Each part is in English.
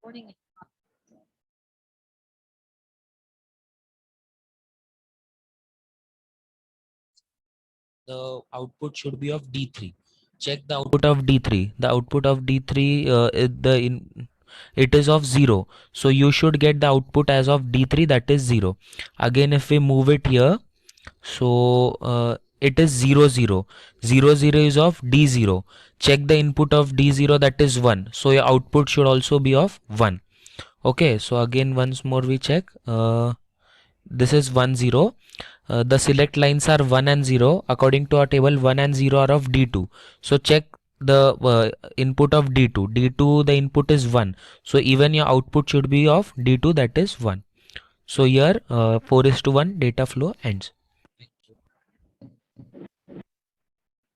Morning. The output should be of D3. Check the output of D3. The output of D3 it is of 0. So you should get the output as of D3, that is 0. Again, if we move it here, so it is 0 0. 0 0 is of D0. Check the input of D0, that is 1. So your output should also be of 1. Okay, so again once more we check. This is 1 0. The select lines are 1 and 0. According to our table, 1 and 0 are of D2. So check the input of D2. D2, the input is 1. So even your output should be of D2, that is 1. So here 4:1 data flow ends.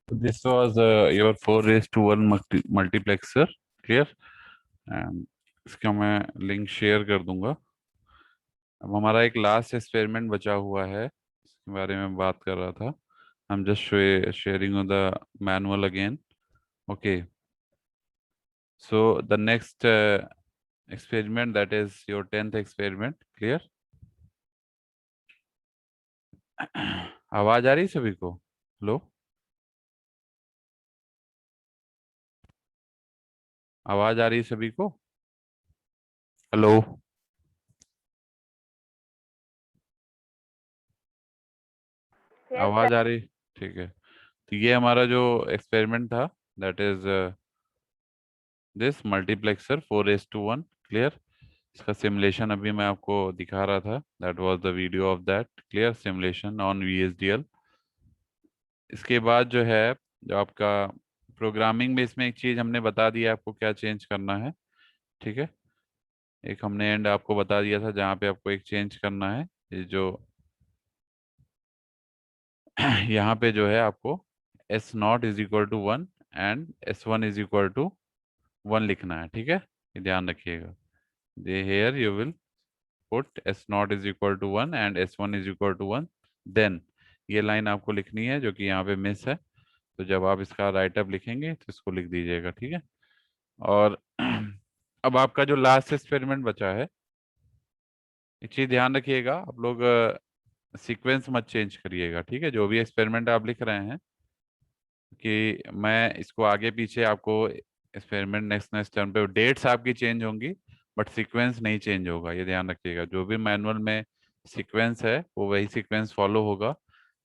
This was your 4:1 multiplexer. Clear? And इसका मैं link share कर दूंगा. अब हमारा एक last experiment बचा हुआ है, इसके बारे में बात कर रहा था. I'm just sharing on the manual again. Okay. So the next experiment, that is your 10th experiment. Clear? आवाज आ रही सभी को? हेलो, आवाज आ रही सभी को? हेलो, आवाज आ रही? ठीक है. तो ये हमारा जो एक्सपेरिमेंट था, that is this multiplexer 4:1. Clear? इसका सिमुलेशन अभी मैं आपको दिखा रहा था. That was the video of that. Clear? Simulation on VHDL. इसके बाद जो है, जो आपका प्रोग्रामिंग में, इसमें एक चीज़ हमने बता दिया आपको क्या चेंज करना है. ठीक है? एक हमने एंड आपको बता दिया था जहाँ पे आपको एक चेंज करना है. ये जो यहाँ पे जो है आपको S0 is equal to 1 and S1 is equal to 1 लिखना है. ठीक है? ये ध्यान रखिएगा. They here you will put S0 is equal to 1 and S1 is equal to 1. Then ये लाइन आपको लिखनी है जो कि यहाँ पे मिस है. तो जब आप इसका राइटअप लिखेंगे तो इसको लिख दीजिएगा. ठीक है? और अब आपका जो लास्ट एक्सपेरिमेंट बचा है, एक चीज़ ध्यान रखिएगा, आप लोग सीक्वेंस मत चेंज करिएगा. ठीक है? जो भी एक्सपेरिमेंट आप लिख रहे हैं, कि मैं इसको आगे पीछे आपको एक्सपेरिमेंट नेक्स्ट टर्म पे डेट्स आपकी चेंज होंगी, बट सीक्वेंस नहीं चेंज होगा. ये ध्यान रखिएगा. जो भी मैनुअल में सीक्वेंस है वो वही सीक्वेंस फॉलो होगा,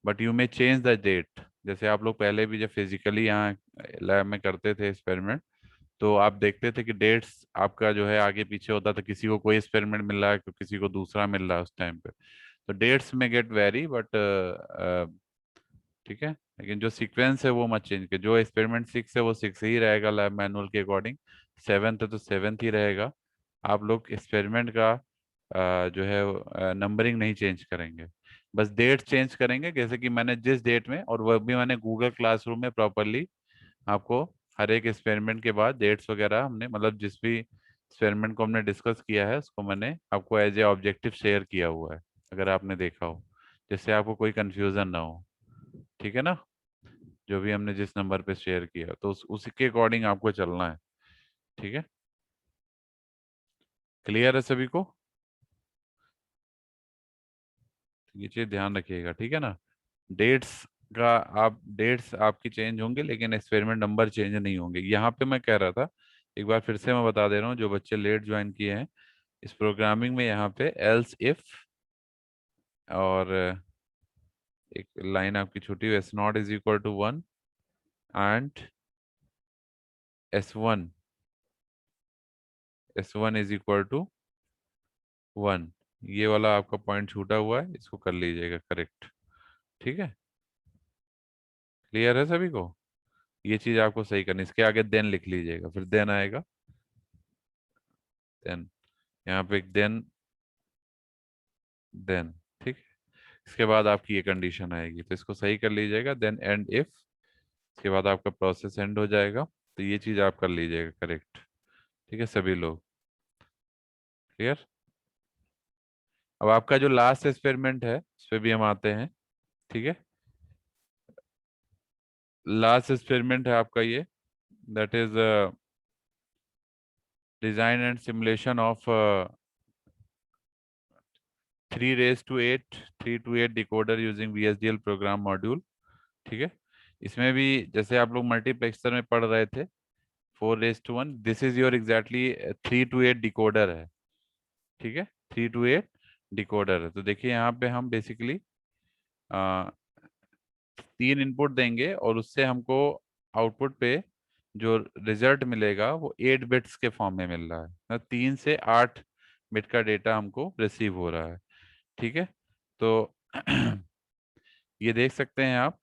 but you may change the date. जैसे आप लोग पहले भी जब फिजिकली यहाँ लैब में करते थे एक्सपेरिमेंट, तो आप देखते थे कि डेट्स आपका जो है आगे पीछे होता था. किसी को कोई एक्सपेरिमेंट मिल रहा है तो किसी को दूसरा मिल रहा है उस टाइम पे. तो डेट्स में गेट वेरी, बट ठीक है, लेकिन जो सीक्वेंस है वो मत चेंज कर. जो एक्सपेरिमेंट 6 है वो 6 ही रहेगा लैब मैनुअल के अकॉर्डिंग. 7th है तो 7th ही रहेगा. आप लोग एक्सपेरिमेंट का जो है नंबरिंग नहीं चेंज करेंगे, बस डेट चेंज करेंगे. जैसे कि मैंने जिस डेट में, और वह भी मैंने गूगल क्लासरूम में प्रॉपरली आपको हर एक एक्सपेरिमेंट के बाद डेट्स वगैरह हमने, मतलब जिस भी एक्सपेरिमेंट को हमने डिस्कस किया है उसको मैंने आपको एज ए ऑब्जेक्टिव शेयर किया हुआ है, अगर आपने देखा हो, जिससे आपको कोई कंफ्यूजन ना हो. ठीक है ना? जो भी हमने जिस नंबर पे शेयर किया, तो उसी के अकॉर्डिंग आपको चलना है. ठीक है? क्लियर है सभी को? ये चीज ध्यान रखिएगा. ठीक है ना? डेट्स का, आप डेट्स आपकी चेंज होंगे लेकिन एक्सपेरिमेंट नंबर चेंज नहीं होंगे. यहाँ पे मैं कह रहा था, एक बार फिर से मैं बता दे रहा हूँ जो बच्चे लेट ज्वाइन किए हैं इस प्रोग्रामिंग में, यहाँ पे एल्स इफ, और एक लाइन आपकी छुट्टी हुई, S0 is equal to 1 and S1 is equal to 1. ये वाला आपका पॉइंट छूटा हुआ है, इसको कर लीजिएगा करेक्ट. ठीक है? क्लियर है सभी को? ये चीज आपको सही करनी. इसके आगे देन लिख लीजिएगा, फिर देन आएगा. देन यहाँ पे एक देन. ठीक है? इसके बाद आपकी ये कंडीशन आएगी, तो इसको सही कर लीजिएगा. देन एंड इफ, इसके बाद आपका प्रोसेस एंड हो जाएगा. तो ये चीज आप कर लीजिएगा करेक्ट. ठीक है सभी लोग? क्लियर? अब आपका जो लास्ट एक्सपेरिमेंट है उस पर भी हम आते हैं. ठीक है? लास्ट एक्सपेरिमेंट है आपका ये, that is design and simulation of 3 raised to 8 3 to 8 decoder using VHDL program module. ठीक है, इसमें भी जैसे आप लोग मल्टीप्लेक्सर में पढ़ रहे थे 4 raised to 1, this is your exactly 3 to 8 decoder है। ठीक है, 3 to 8 डिकोडर है। तो देखिए यहाँ पे हम बेसिकली 3 इनपुट देंगे और उससे हमको आउटपुट पे जो रिजल्ट मिलेगा वो 8 बिट्स के फॉर्म में मिल रहा है, 3 से 8 बिट का डेटा हमको रिसीव हो रहा है। ठीक है, तो ये देख सकते हैं आप।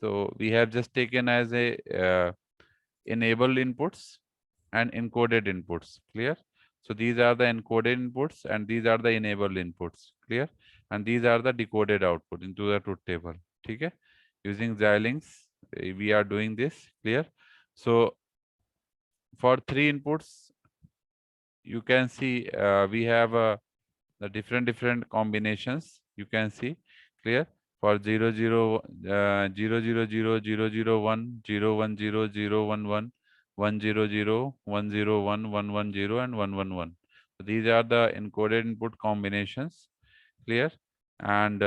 तो we have just taken as a enabled inputs and encoded inputs, clear? So these are the encoded inputs and these are the enabled inputs, clear? And these are the decoded output into the truth table, ठीक है? Using Xilinx we are doing this, clear? So for 3 inputs you can see we have the different combinations you can see, clear? For 0 0 0 0 0 0 0 1 0 1 0 0 1 1 1 0 0 1 0 1 1 1 0 and 1 1 1. So these are the encoded input combinations, clear? And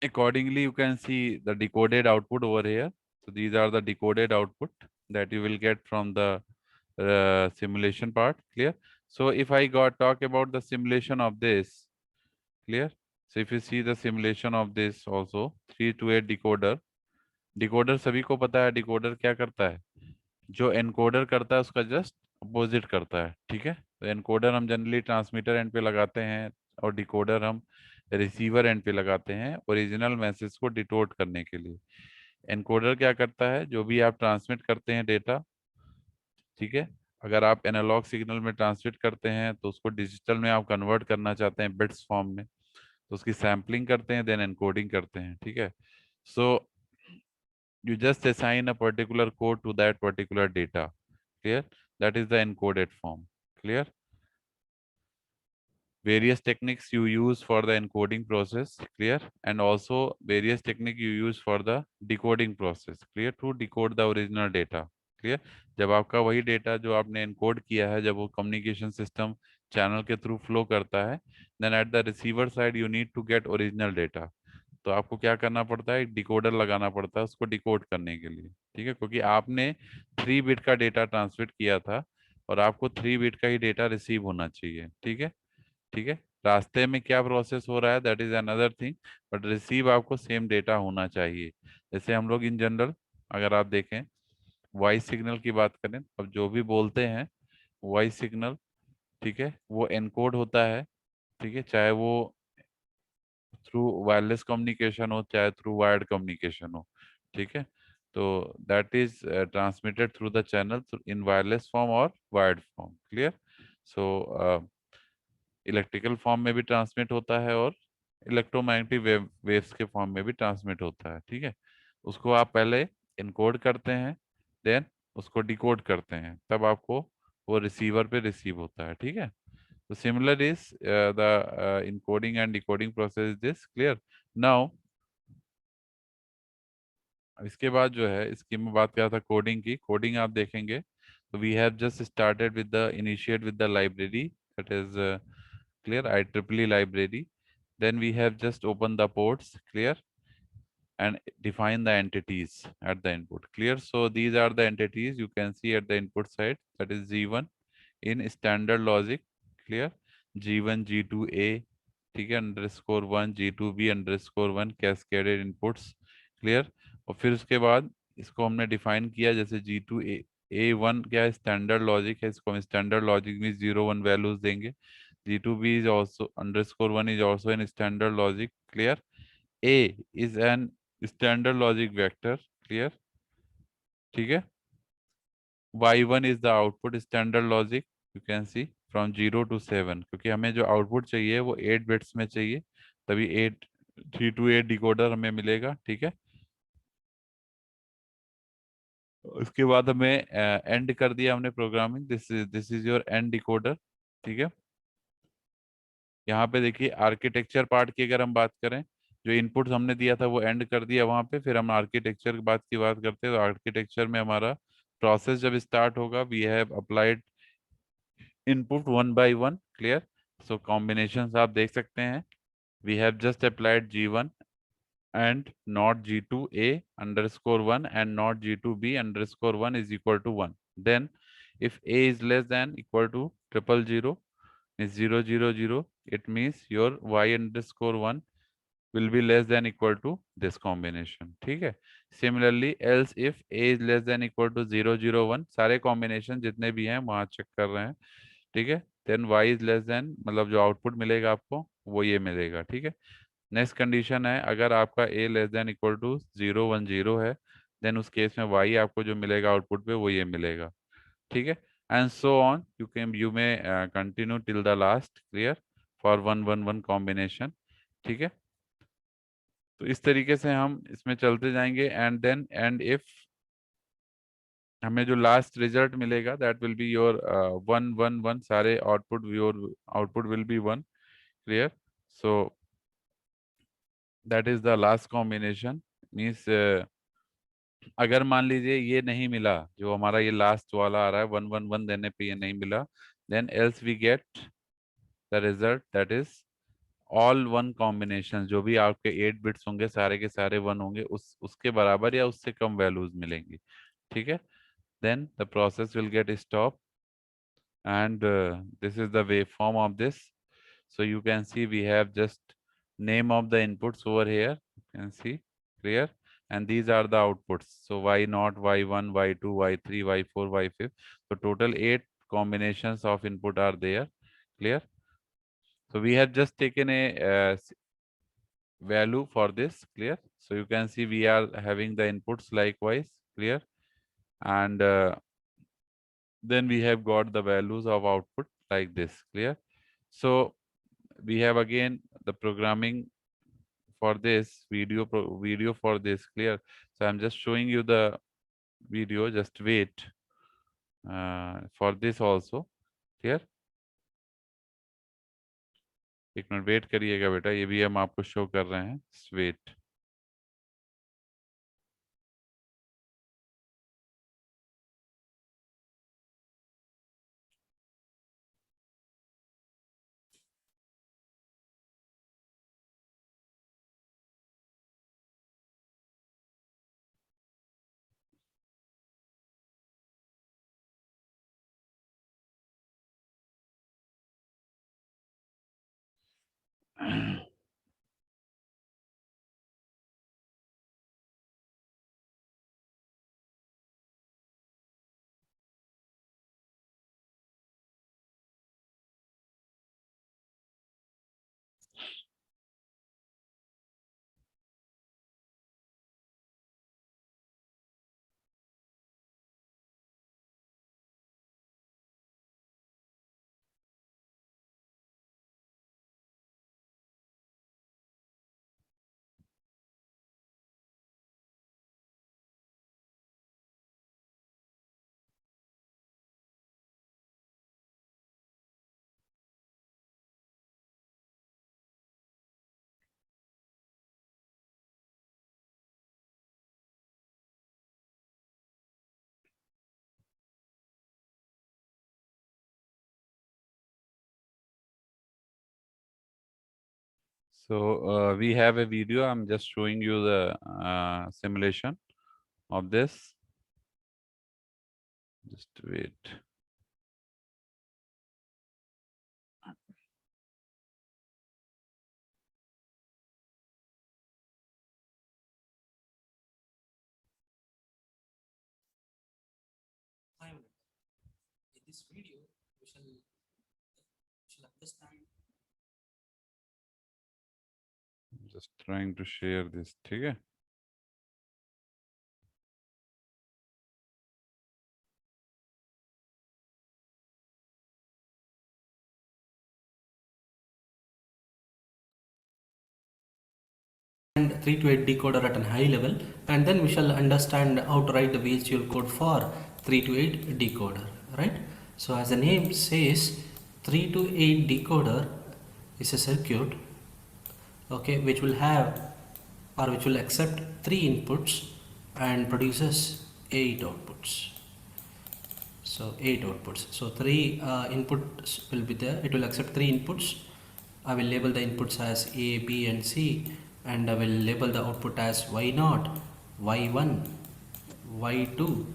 accordingly you can see the decoded output over here. So these are the decoded output that you will get from the simulation part, clear? So if I talk about the simulation of this, clear? So if you see the simulation of this also 3 to 8 decoder सभी को पता है decoder क्या करता है, जो encoder करता है उसका जस्ट अपोजिट करता है। ठीक है, तो एनकोडर हम जनरली ट्रांसमीटर एंड पे लगाते हैं और डिकोडर हम रिसीवर एंड पे लगाते हैं ओरिजिनल मैसेज को डिकोड करने के लिए। एनकोडर क्या करता है, जो भी आप ट्रांसमिट करते हैं डेटा, ठीक है, अगर आप एनालॉग सिग्नल में ट्रांसमिट करते हैं तो उसको डिजिटल में आप कन्वर्ट करना चाहते हैं बिट्स फॉर्म में, तो उसकी सैम्पलिंग करते हैं देन एनकोडिंग करते हैं। ठीक है, सो you just assign a particular code to that particular data, clear? That is the encoded form, clear? Various techniques you use for the encoding process, clear? And also various technique you use for the decoding process, clear? To decode the original data, clear? जब आपका वही data जो आपने encode किया है, जब वो communication system channel के थ्रू फ्लो करता है, then at the receiver side you need to get original data. तो आपको क्या करना पड़ता है, एक डिकोडर लगाना पड़ता है उसको डिकोड करने के लिए। ठीक है, क्योंकि आपने 3 बिट का डेटा ट्रांसमिट किया था और आपको 3 बिट का ही डेटा रिसीव होना चाहिए। ठीक है, ठीक है, रास्ते में क्या प्रोसेस हो रहा है that is another thing, but receive आपको सेम डेटा होना चाहिए। जैसे हम लोग इन जनरल अगर आप देखें वॉइस सिग्नल की बात करें, अब जो भी बोलते हैं वॉइस सिग्नल, ठीक है, वो एनकोड होता है। ठीक है, चाहे वो थ्रू वायरलेस कम्युनिकेशन हो चाहे थ्रू वायर्ड कम्युनिकेशन हो। ठीक है, तो that is transmitted through the channel in wireless form और wired form, clear? So electrical form में भी ट्रांसमिट होता है और इलेक्ट्रोमैग्नेटिक वेव्स के फॉर्म में भी ट्रांसमिट होता है। ठीक है, उसको आप पहले इनकोड करते हैं देन उसको डिकोड करते हैं, तब आपको वो रिसीवर पे रिसीव होता है। ठीक है, so similar is the encoding and decoding process is this, clear? Now इसके बाद जो है इसकी मैं बात कर रहा था कोडिंग की। कोडिंग आप देखेंगे तो we have just started with the initiate with the library that is clear, IEEE library. Then we have just opened the ports, clear, and define the entities at the input, clear? So these are the entities you can see at the input side, that is G1 in standard logic, clear? G1 G2A, ठीक है, underscore 1 G2B underscore 1 cascaded inputs, clear? और फिर उसके बाद इसको हमने define किया जैसे G2A1 क्या है, स्टैंडर्ड लॉजिक है, इसको हम स्टैंडर्ड लॉजिक में 0 1 वैल्यूज देंगे। G2B is also underscore 1 is also an standard logic, clear? A is an standard logic vector, clear? ठीक है, y1 is the output standard logic, you can see from 0 to 7, क्योंकि हमें जो output चाहिए वो 8 bits में चाहिए, तभी 3 to 8 डिकोडर हमें मिलेगा। ठीक है, उसके बाद हमें एंड कर दिया हमने programming, this is your and decoder. ठीक है, यहाँ पे देखिए आर्किटेक्चर पार्ट की अगर हम बात करें, जो इनपुट हमने दिया था वो एंड कर दिया वहां पे, फिर हम आर्किटेक्चर की बात करते हैं तो आर्किटेक्चर में हमारा process जब start होगा, we have applied input one by one. Clear? So combinations आप देख सकते हैं. We have just applied G1 and not G2A underscore 1 and not G2B underscore 1 is equal to 1. Then if A is less than equal to 000 is 000, it means your Y underscore 1 will be less than equal to this combination. ठीक है. Similarly, else if A is less than equal to 001, सारे combination जितने भी हैं वहाँ check कर रहे हैं. ठीक है. Then Y is less than, मतलब जो output मिलेगा आपको वो ये मिलेगा. ठीक है. नेक्स्ट कंडीशन है, अगर आपका a less than equal to 010 है, देन उस केस में y आपको जो मिलेगा आउटपुट पे वो ये मिलेगा. ठीक है. And so on you may continue till the last. Clear? For 111 combination. ठीक है. तो इस तरीके से हम इसमें चलते जाएंगे. एंड देन एंड इफ हमें जो लास्ट रिजल्ट मिलेगा दैट विल बी योर 111, सारे output, your output will be 1. Clear? So that is the last combination. Means अगर मान लीजिए ये नहीं मिला, जो हमारा ये लास्ट वाला आ रहा है 111 देने पे ये नहीं मिला, then else we get the result that is all one combination. जो भी आपके 8 बिट्स होंगे सारे के सारे 1 होंगे, उसके बराबर या उससे कम वैल्यूज मिलेंगी. ठीक है. Then the process will get stop and this is the waveform of this. So you can see we have just name of the inputs over here. You can see. Clear? And these are the outputs. So y0, y1, y2, y3, y4, y5. So total 8 combinations of input are there. Clear? So we have just taken a value for this. Clear? So you can see we are having the inputs likewise. Clear? And then we have got the values of output like this. Clear? So we have again the programming for this video for this. Clear? So I'm just showing you the video. Just wait for this also. Clear? एक minute wait करिएगा बेटा, ये भी हम आपको show कर रहे हैं. Wait. So we have a video. I'm just showing you the simulation of this. Just wait. In this video, we shall understand. Just trying to share this. ठीक है. And 3 to 8 decoder at a high level, and then we shall understand how to write the VHDL code for 3 to 8 decoder, right? So as the name says, 3 to 8 decoder is a circuit, okay, which will have or which will accept 3 inputs and produces 8 outputs. So 8 outputs. So 3 inputs will be there. It will accept 3 inputs. I will label the inputs as A, B and C, and I will label the output as Y0, Y1, Y2,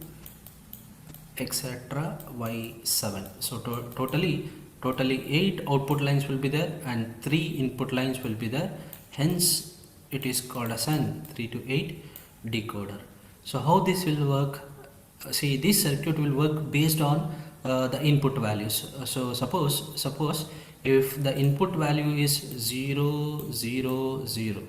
etc. Y7. So totally 8 output lines will be there and 3 input lines will be there. Hence it is called as an 3 to 8 decoder. So how this will work? See, this circuit will work based on the input values. So suppose if the input value is 0 0 0,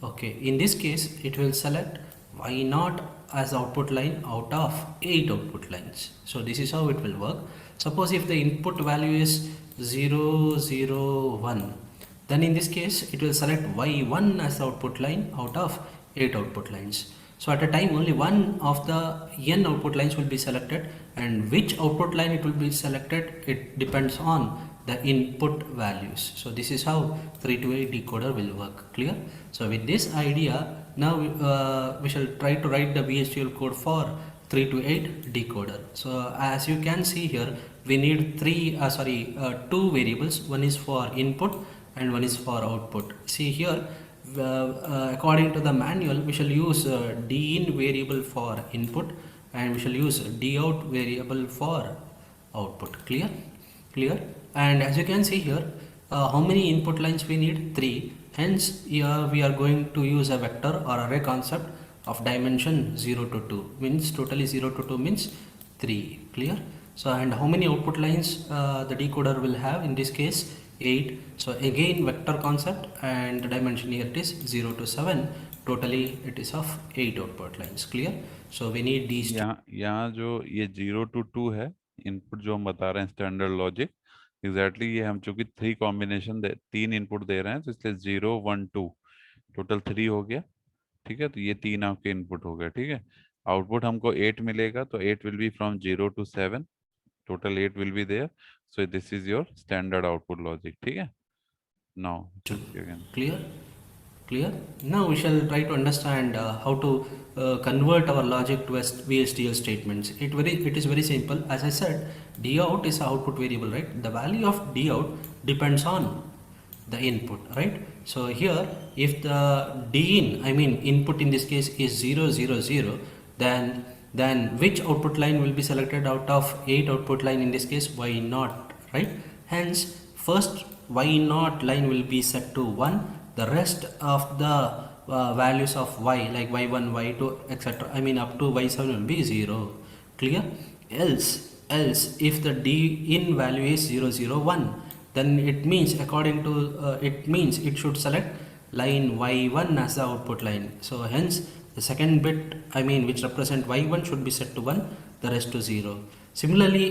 okay, in this case it will select Y0 as output line out of 8 output lines. So this is how it will work. Suppose if the input value is 0 0 1, then in this case it will select Y1 as the output line out of 8 output lines. So at a time only one of the n output lines will be selected, and which output line it will be selected, it depends on the input values. So this is how 3 to 8 decoder will work. Clear? So with this idea, now we shall try to write the VHDL code for 3 to 8 decoder. So as you can see here, we need two variables. One is for input and one is for output. See here, according to the manual, we shall use din variable for input and we shall use dout variable for output. Clear? And as you can see here, how many input lines we need? 3. Hence here we are going to use a vector or array concept of dimension 0 to 2, means totally 0 to 2 means 3. Clear? So and how many output lines the decoder will have? In this case 8. So again vector concept, and the dimension here it is 0 to 7. Totally it is of 8 output lines. Clear? So we need these two. यहाँ जो ये 0 to 2 है input जो हम बता रहे हैं standard logic exactly ये हम चूंकि 3 कॉम्बिनेशन 3 इनपुट दे रहे हैं तो इसलिए 0 1 2 टोटल 3 हो गया। ठीक है, तो ये 3 आपके इनपुट हो गए। ठीक है, आउटपुट हमको 8 मिलेगा, तो 8 will be from 0 to 7, total 8 will be there. So this is your standard output logic. ठीक है, now Clear? Now we shall try to understand how to convert our logic to VHDL statements. It is very simple. As I said, dout is output variable, right? The value of dout depends on the input, right? So here, if the din, I mean input in this case is 0 0 0, then which output line will be selected out of 8 output line, in this case Y0, right? Hence first Y0 line will be set to 1. The rest of the values of y, like y1 y2 etc., I mean up to y7 will be 0. Clear? Else if the din value is 0 0 1, then it means according to it should select line y1 as the output line. So hence the second bit, I mean which represent y1, should be set to 1, the rest to 0. Similarly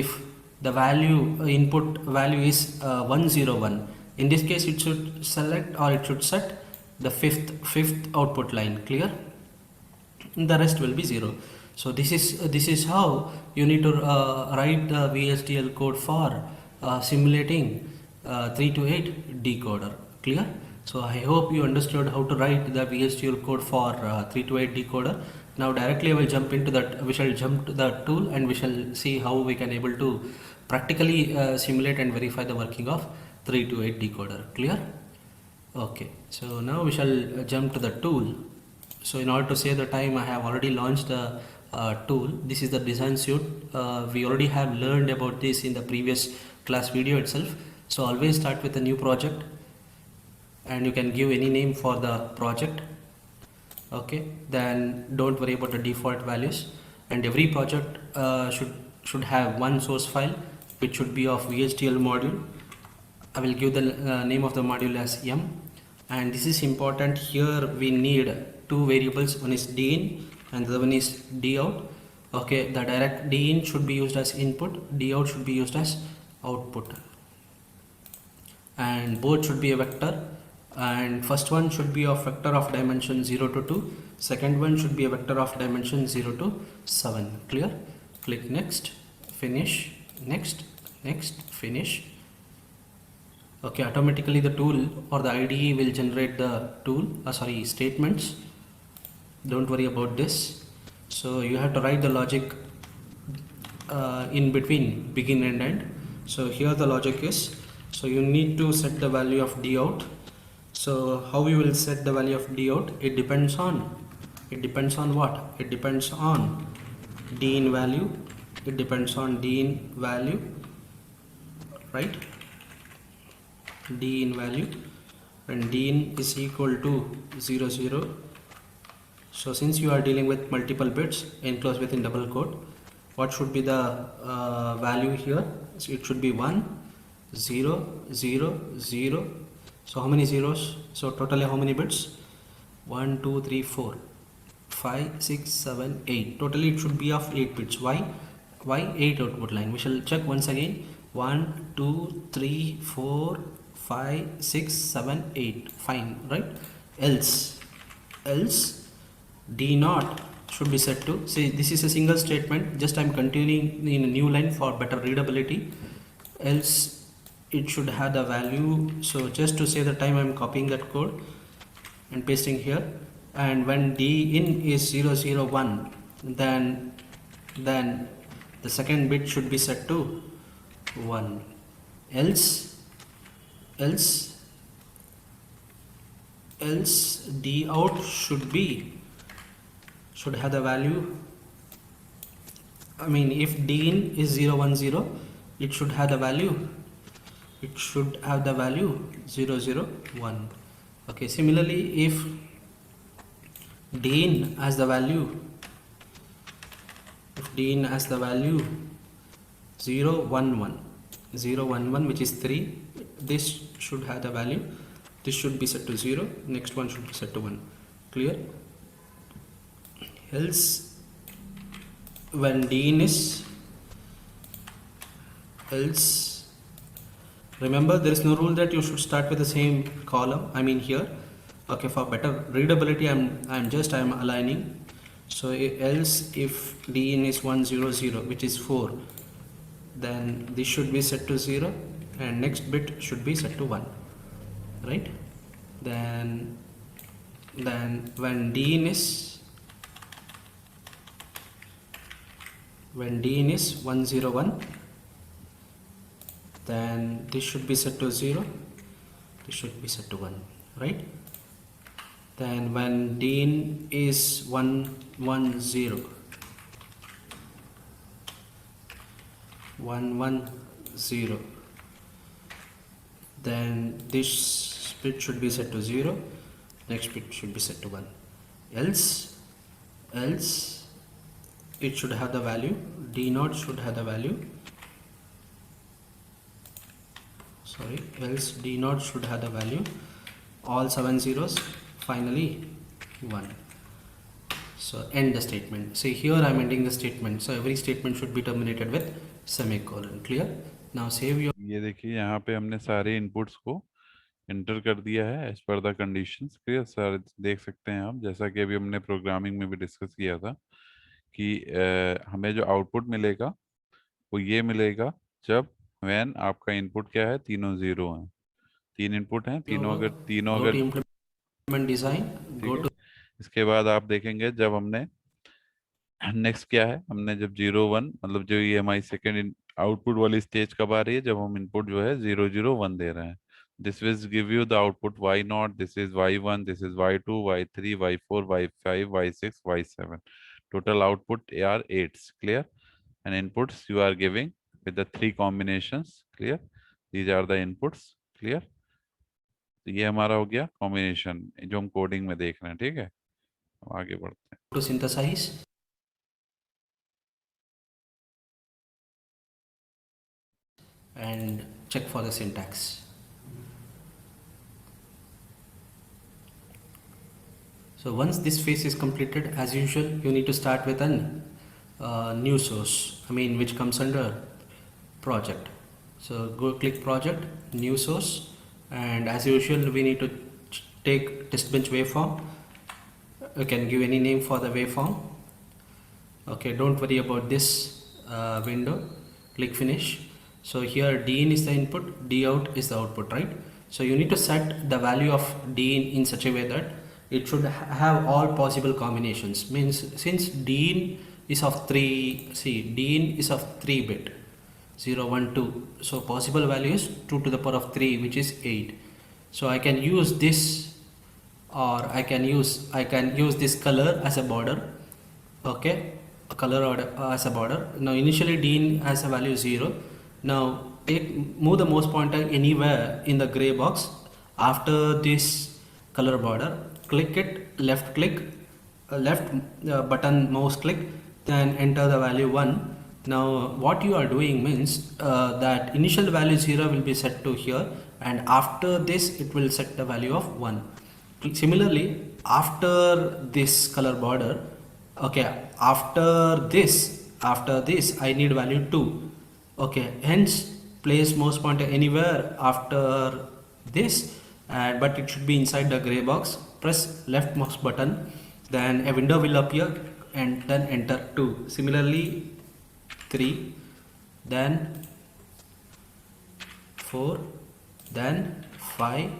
if the value input value is 101, in this case it should select, or it should set the fifth output line. Clear? The rest will be 0. So this is how you need to write the VHDL code for simulating 3 to 8 decoder. Clear? So I hope you understood how to write the VHDL code for 3 to 8 decoder. Now directly I will jump into that. We shall jump to the tool and we shall see how we can able to practically simulate and verify the working of 3 to 8 decoder. Clear? Okay, so now we shall jump to the tool. So in order to save the time, I have already launched the tool. This is the design suite. We already have learned about this in the previous class video itself. So always start with a new project and you can give any name for the project. Okay, then don't worry about the default values, and every project should have one source file which should be of VHDL module. I will give the name of the module as m, and this is important. Here we need two variables, one is din and the other one is dout. Okay, the direct din should be used as input, dout should be used as output, and both should be a vector. And first one should be of vector of dimension 0 to 2, second one should be a vector of dimension 0 to 7. Clear? Click next, finish, next, finish. Okay, automatically the tool or the IDE will generate the statements. Don't worry about this. So you have to write the logic in between begin and end. So here the logic is, so you need to set the value of d out. So how you will set the value of d out? It depends on what? It depends on d in value. It depends on d in value, right? D in value, when d in is equal to 0 0. So since you are dealing with multiple bits enclosed within double quote, what should be the value here? So it should be 1 0 0 0. So how many zeros? So totally how many bits? 1 2 3 4 5 6 7 8. Totally it should be of 8 bits. Why 8 output line? We shall check once again. 1 2 3 4 5 6 7 8. Fine, right? Else d naught should be set to, say this is a single statement, just I'm continuing in a new line for better readability. Else it should have the value. So just to save the time, I'm copying that code and pasting here. And when d in is 0 0 1, then the second bit should be set to 1. Else d out should have the value, I mean if d in is 0 1 0, it should have the value 0 0 1. Okay, similarly if d in has the value 0 1 1, which is 3, this should have the value, this should be set to 0, next one should be set to 1. Clear? Else when d in is, else remember there is no rule that you should start with the same column, I mean here. Okay, for better readability I'm aligning. So else if d in is 1 0 0, which is 4, then this should be set to 0 and next bit should be set to 1, right? Then when d in is 1 0 1, then this should be set to 0, this should be set to 1, right? Then when d in is 1 1 0, 1 1 0, then this bit should be set to 0, next bit should be set to 1. Else it should have the value, d naught should have the value, else d naught should have the value, all 7 zeros, finally 1. So end the statement. See here I am ending the statement, so every statement should be terminated with semicolon. Clear? Now save your, ये देखिए यहाँ पे हमने सारे inputs को inter कर दिया है as per the conditions. Clear sir? देख सकते हैं आप, जैसा कि अभी हमने प्रोग्रामिंग में भी डिस्कस किया था कि हमें जो आउटपुट मिलेगा वो ये मिलेगा जब व्हेन आपका इनपुट क्या है, तीनों जीरो हैं, 3 इनपुट हैं, तीनों अगर go to implement design, go to, इसके बाद आप देखेंगे जब हमने नेक्स्ट क्या है, हमने जब 0 1, मतलब जो ये हमारी सेकेंड आउटपुट वाली स्टेज कब आ रही है, जब हम इनपुट जो है 0 0 1 दे रहे हैं. This will give you the output y0, this is y1, this is y2, y3, y4, y5, y6, y7. total output are 8. Clear? And inputs you are giving with the 3 combinations. Clear? These are the inputs. Clear? तो ये हमारा हो गया combination जो हम coding में देख रहे हैं. ठीक है, अब आगे बढ़ते हैं. to synthesize, and check for the syntax. So once this phase is completed, as usual you need to start with an new source, I mean which comes under project. So go click project, new source, and as usual we need to take test bench waveform. You can give any name for the waveform. Okay, don't worry about this window. Click finish. So here d in is the input, d out is the output, right? So you need to set the value of d in such a way that it should have all possible combinations. Means since Dean is of 3, see Dean is of 3 bit, 0, 1, 2. So possible value is 2 to the power of 3, which is 8. So I can use this, or I can use this color as a border. Okay, a color as a border. Now initially Dean has a value 0. Now move the mouse pointer anywhere in the gray box after this color border, click it, left click, left button mouse click, then enter the value 1. Now what you are doing means that initial value 0 will be set to here, and after this it will set the value of 1. Similarly, after this color border, okay, after this I need value 2. Okay, hence place mouse pointer anywhere after this, but it should be inside the gray box. Press left mouse button, then a window will appear, and then enter 2. Similarly 3, then 4, then 5,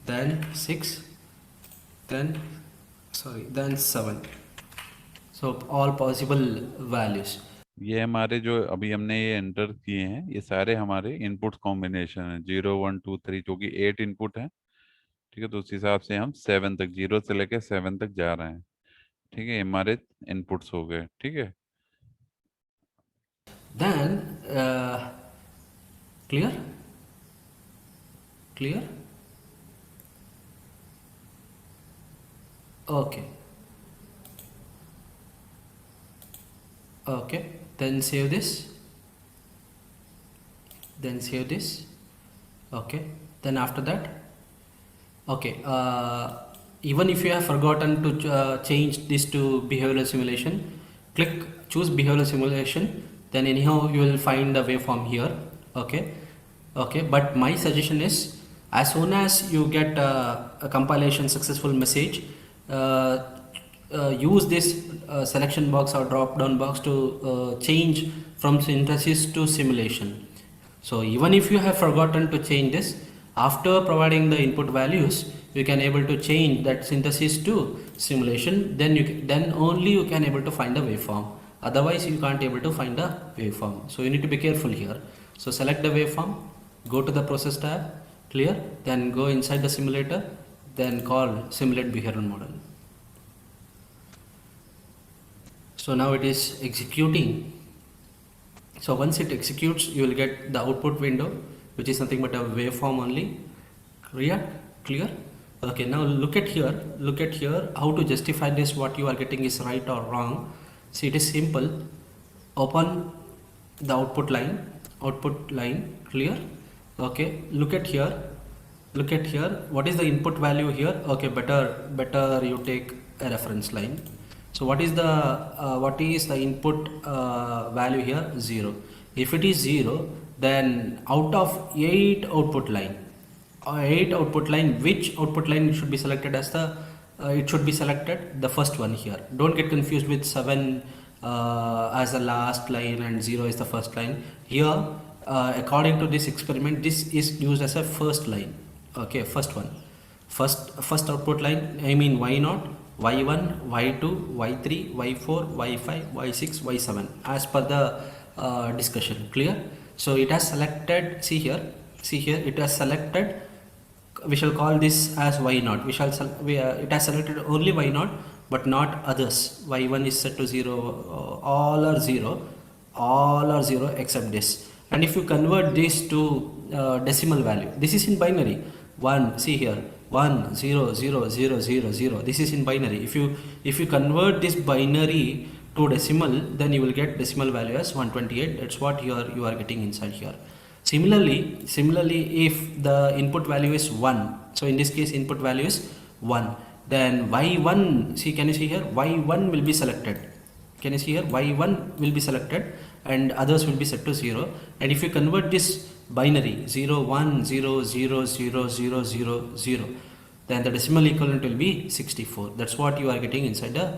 then 6, then 7. So all possible values. ये हमारे जो अभी हमने ये enter किए हैं ये सारे हमारे इनपुट कॉम्बिनेशन है 0 1 2 3 जो कि 8 इनपुट है, ठीक है। तो उस हिसाब से हम 7 तक 0 से लेकर 7 तक जा रहे हैं, ठीक है। ये हमारे इनपुट्स हो गए, ठीक है। Then clear? Okay, then save this, okay. Then after that, okay, even if you have forgotten to change this to behavioral simulation, choose behavioral simulation, then anyhow you will find the waveform here. Okay, but my suggestion is, as soon as you get a compilation successful message, use this selection box or drop down box to change from synthesis to simulation. So even if you have forgotten to change this, after providing the input values, you can able to change that synthesis to simulation. Then only you can able to find the waveform. Otherwise you can't able to find the waveform. So you need to be careful here. So select the waveform, go to the process tab, clear, then go inside the simulator, then call simulate behavioral model. So now it is executing. So once it executes, you will get the output window, which is nothing but a waveform only. Clear? Okay, now look at here, how to justify this, what you are getting is right or wrong. See, it is simple. Open the output line, clear. Okay, look at here, what is the input value here? Okay, better you take a reference line. So what is the input value here? 0. If it is 0, then out of 8 output line, which output line should be selected as it should be selected the first one here. Don't get confused with 7 as the last line and 0 is the first line. Here, according to this experiment, this is used as a first line. Okay, first output line, I mean Y0, Y1, Y2, Y3, Y4, Y5, Y6, Y7 as per the discussion. Clear? So it has selected, see here it has selected, we shall call this as Y0. It has selected only Y0 but not others. Y1 is set to 0, all are 0 except this. And if you convert this to decimal value, this is in binary. 1, see here, 1 0 0 0 0 0, this is in binary. If you convert this binary to decimal, then you will get decimal value as 128. That's what you are getting inside here. Similarly, if the input value is 1, so in this case input value is 1, then Y1, see, can you see here, Y1 will be selected. Can you see here, Y1 will be selected and others will be set to 0. And if you convert this binary 0 1 0 0 0 0 0 0, then the decimal equivalent will be 64. That's what you are getting inside the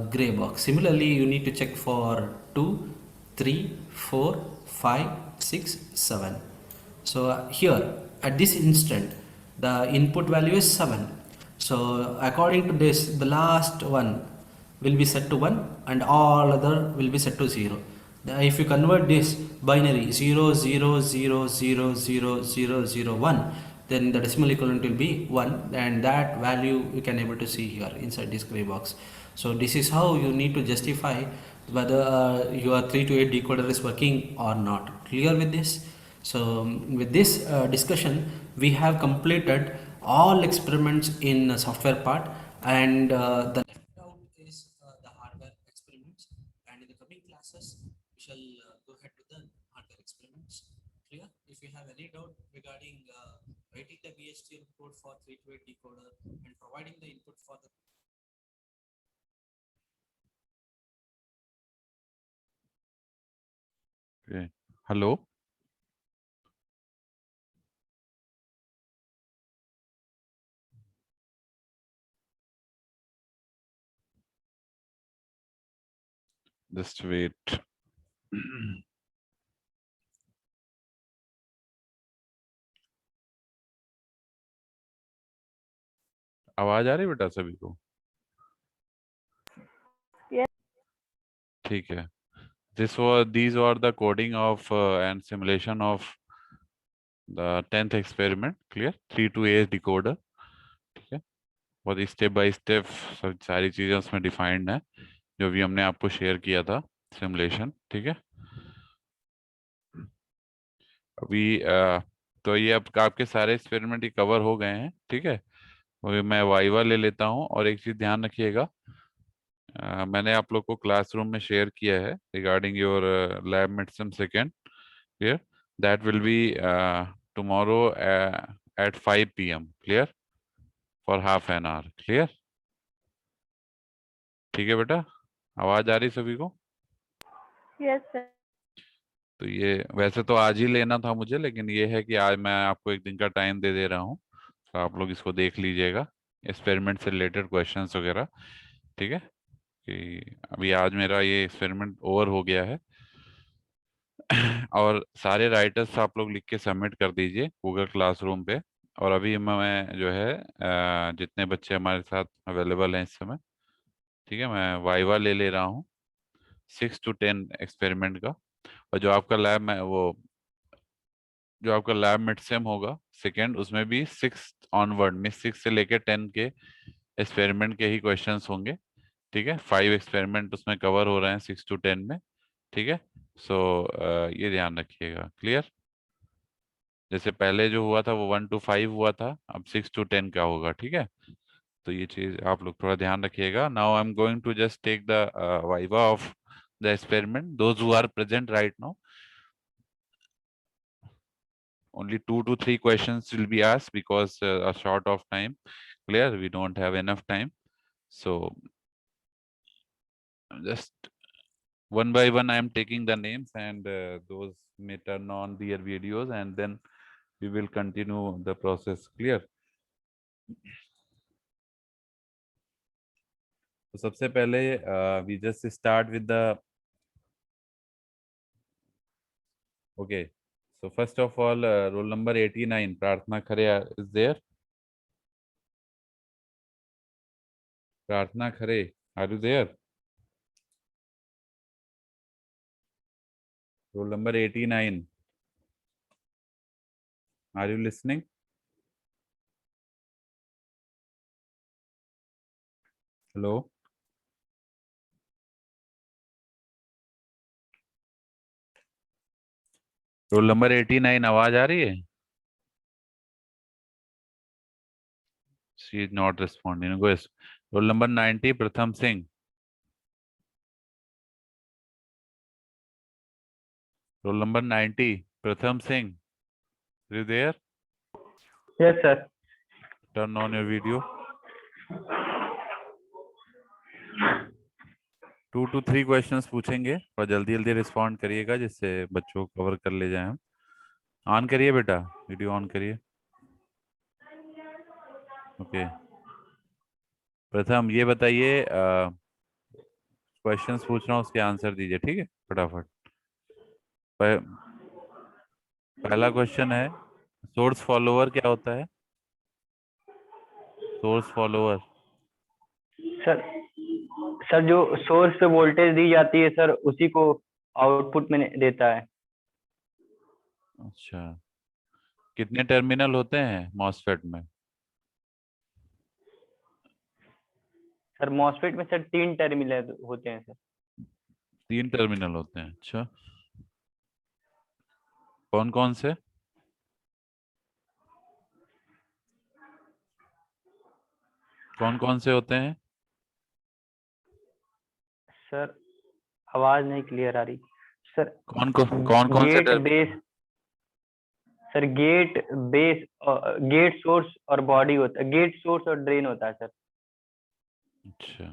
gray box. Similarly, you need to check for 2, 3, 4, 5, 6, 7. So here at this instant the input value is 7. So according to this, the last one will be set to 1 and all other will be set to 0. If you convert this binary 0 0 0 0 0 0 0 1, then the decimal equivalent will be 1, and that value you can able to see here inside this gray box. So this is how you need to justify whether your 3 to 8 decoder is working or not. Clear with this? So with this discussion, we have completed all experiments in software part, and the left out is the hardware experiments, and in the coming classes we shall go ahead with the hardware experiments. Clear? If you have any doubt regarding writing the VHDL code for 3 to 8 decoder and providing the input for the Okay. Hello. Just wait. आवाज आ रही है बेटा सभी को? ठीक है. These were the coding of and simulation of the 10th experiment. Clear? 3 to 8 decoder. ठीक है. बहुत स्टेप बाय स्टेप सारी चीजें उसमें डिफाइंड है जो भी हमने आपको शेयर किया था सिमुलेशन. ठीक है. अभी तो ये अब आपके सारे एक्सपेरिमेंट कवर हो गए हैं. ठीक है. अभी मैं वाइवा ले लेता हूँ. और एक चीज ध्यान रखिएगा, मैंने आप लोग को क्लासरूम में शेयर किया है regarding your lab medicine second. Clear? That will be tomorrow at 5 PM. Clear? For half an hour. Clear? ठीक है बेटा. आवाज आ रही सभी को? Yes sir. तो ये वैसे तो आज ही लेना था मुझे, लेकिन ये है कि आज मैं आपको एक दिन का टाइम दे दे रहा हूँ, तो आप लोग इसको देख लीजिएगा, एक्सपेरिमेंट से रिलेटेड क्वेश्चंस वगैरह. ठीक है. कि अभी आज मेरा ये एक्सपेरिमेंट ओवर हो गया है. और सारे राइटर्स आप लोग लिख के सबमिट कर दीजिए गूगल क्लासरूम पे. और अभी मैं जो है जितने बच्चे हमारे साथ अवेलेबल हैं इस समय, ठीक है, मैं वाइवा ले ले रहा हूँ 6 to 10 एक्सपेरिमेंट का. और जो आपका लैब में जो आपका लैब मिडसेम होगा सेकेंड, उसमें भी 6 ऑनवर्ड में 6 से लेके 10 के एक्सपेरिमेंट के ही क्वेश्चंस होंगे. ठीक है. 5 एक्सपेरिमेंट उसमें कवर हो रहे हैं 6 to 10 में. ठीक है. सो ये ध्यान रखिएगा. क्लियर? जैसे पहले जो हुआ था वो 1 to 5 हुआ था, अब 6 to 10 का होगा. ठीक है. तो ये चीज आप लोग थोड़ा ध्यान रखिएगा. Now I am going to just take the viva of the experiment. Those who are present right now, only 2 to 3 questions will be asked because a short of time. Clear? We don't have enough time. So just one by one I am taking the names, and those may turn on their videos, and then we will continue the process. Clear? तो सबसे पहले we just start with the okay. So first of all, roll number 89, Prarthana Khare is there. Prarthana Khare, are you there? Roll number 89. Are you listening? Hello? Roll number 89, आवाज आ रही है? She is not responding. Go yes. Roll number 90, Pratham Singh. Roll number 90, Pratham Singh. Are you there? Yes sir. Turn on your video. 2 to 3 questions पूछेंगे और जल्दी जल्दी respond करिएगा जिससे बच्चों को कवर कर ले जाए हम. ऑन करिए बेटा, वीडियो ऑन करिए. ओके. प्रथम ये बताइए, क्वेश्चंस पूछ रहा हूँ उसके आंसर दीजिए. ठीक है, फटाफट. पहला क्वेश्चन है, सोर्स फॉलोअर क्या होता है? Source follower. सर सर जो सोर्स पे वोल्टेज दी जाती है सर, उसी को आउटपुट में देता है। अच्छा, कितने टर्मिनल होते हैं मॉसफेट में? सर मॉसफेट में सर 3 टर्मिनल होते हैं सर। 3 टर्मिनल होते हैं। अच्छा, कौन कौन से? कौन कौन से होते हैं? सर आवाज नहीं क्लियर आ रही सर। कौन कौन से gate base sir, base gate source और बॉडी होता है, गेट सोर्स और ड्रेन होता है सर। अच्छा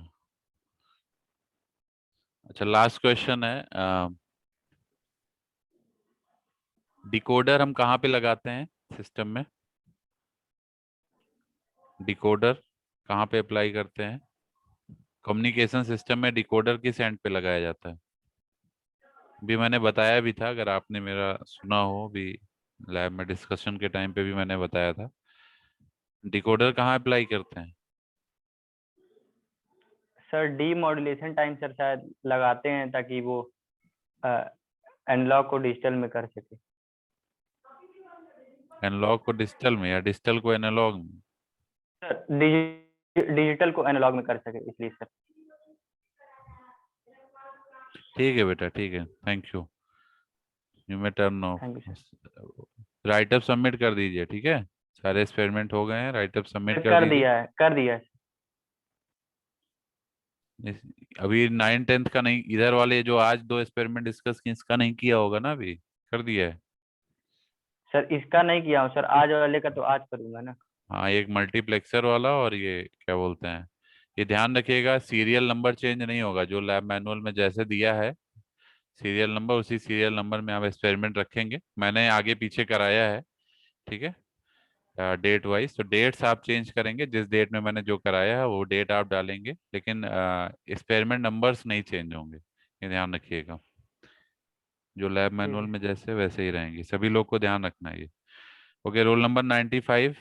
अच्छा, लास्ट क्वेश्चन है, डिकोडर हम कहाँ पे लगाते हैं सिस्टम में? डिकोडर कहाँ पे अप्लाई करते हैं? कम्युनिकेशन सिस्टम में डिकोडर किस एंड पे लगाया जाता है? भी मैंने बताया भी था, अगर आपने मेरा सुना हो भी, लैब में डिस्कशन के टाइम पे भी मैंने बताया था। डिकोडर कहाँ अप्लाई करते हैं? सर डीमॉड्यूलेशन टाइम सर शायद लगाते हैं, ताकि वो एनालॉग को डिजिटल में कर सके। एनालॉग को डिजिटल में या डिजिटल को एनालॉग में? सर डिजिटल को एनालॉग में कर सके, इसलिए सर। ठीक है बेटा, ठीक है, thank you. You may turn off. Thank you sir. Right up submit कर दीजिए, ठीक है? सारे एक्सपेरिमेंट हो गए हैं, राइट अप सबमिट कर कर दीजिए। दिया है, कर दिया है। अभी 9th 10th का नहीं, इधर वाले जो आज 2 एक्सपेरिमेंट डिस्कस किए, इसका नहीं किया होगा ना? अभी कर दिया है? सर इसका नहीं किया हूँ सर, आज वाले का तो आज करूंगा ना। हाँ, एक मल्टीप्लेक्सर वाला और ये क्या बोलते हैं, ये ध्यान रखिएगा, सीरियल नंबर चेंज नहीं होगा। जो लैब मैनुअल में जैसे दिया है सीरियल नंबर, उसी सीरियल नंबर में आप एक्सपेरिमेंट रखेंगे। मैंने आगे पीछे कराया है, ठीक है, डेट वाइज। तो डेट्स आप चेंज करेंगे, जिस डेट में मैंने जो कराया है वो डेट आप डालेंगे, लेकिन एक्सपेरिमेंट नंबर्स नहीं चेंज होंगे, ये ध्यान रखिएगा। जो लैब ठीक मैनुअल है। में जैसे वैसे ही रहेंगे, सभी लोग को ध्यान रखना है ये। ओके, रोल नंबर 95,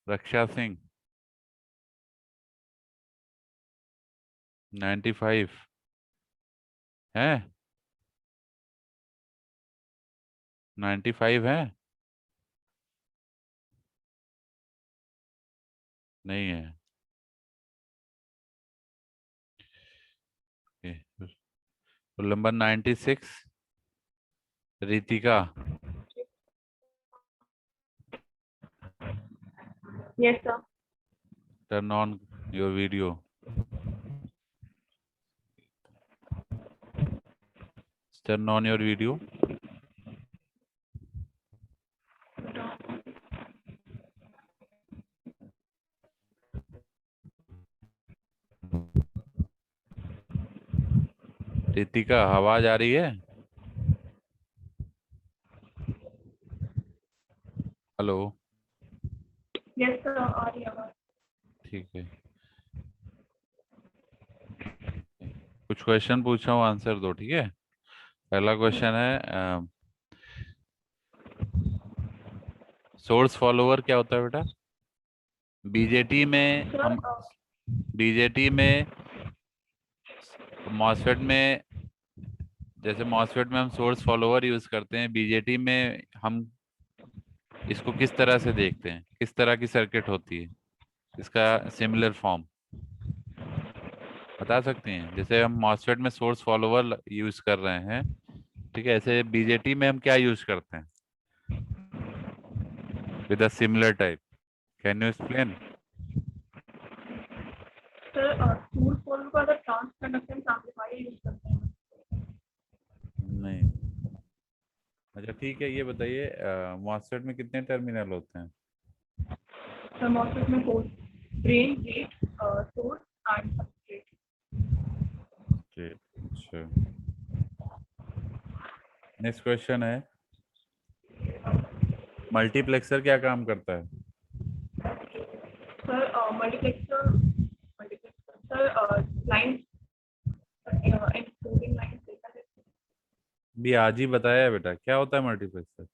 रक्षा सिंह। 95 है? 95 है? नहीं है? Roll number 96, Ritika. Yes, sir. Turn on your video. Turn on your video. Ritika, आवाज आ रही है? हेलो? Yes, sir. और यहाँ ठीक है, कुछ क्वेश्चन पूछा हूँ, आंसर दो, ठीक है? पहला क्वेश्चन है, सोर्स फॉलोअर क्या होता है बेटा? बीजेटी में sir, हम बीजेटी में मॉसफेट में, जैसे मॉसफेट में हम सोर्स फॉलोअर यूज करते हैं, बीजेटी में हम इसको किस तरह से देखते हैं? किस तरह की सर्किट होती है इसका सिमिलर फॉर्म बता सकते हैं? जैसे हम मॉसफेट में सोर्स फॉलोअर यूज कर रहे हैं, ठीक है, ऐसे बीजेटी में हम क्या यूज करते हैं with a similar type? Can you explain? sir, source follow का अगर ट्रांसकंडक्टेंस एम्पलीफायर यूज करते हैं। नहीं। अच्छा ठीक है, ये बताइए, मॉसफेट में कितने टर्मिनल होते हैं? सर मॉसफेट में 4, drain, gate, source and substrate. अच्छा, नेक्स्ट क्वेश्चन है, मल्टीप्लेक्सर क्या काम करता है? Sir multiplexer sir line including line देता है। भी आज ही बताया बेटा, क्या होता है मल्टीप्लेक्सर?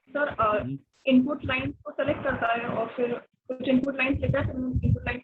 सर आउटपुट लाइन को सेलेक्ट करता है और फिर कुछ इनपुट लाइन्स लेता है, फिर इनपुट लाइन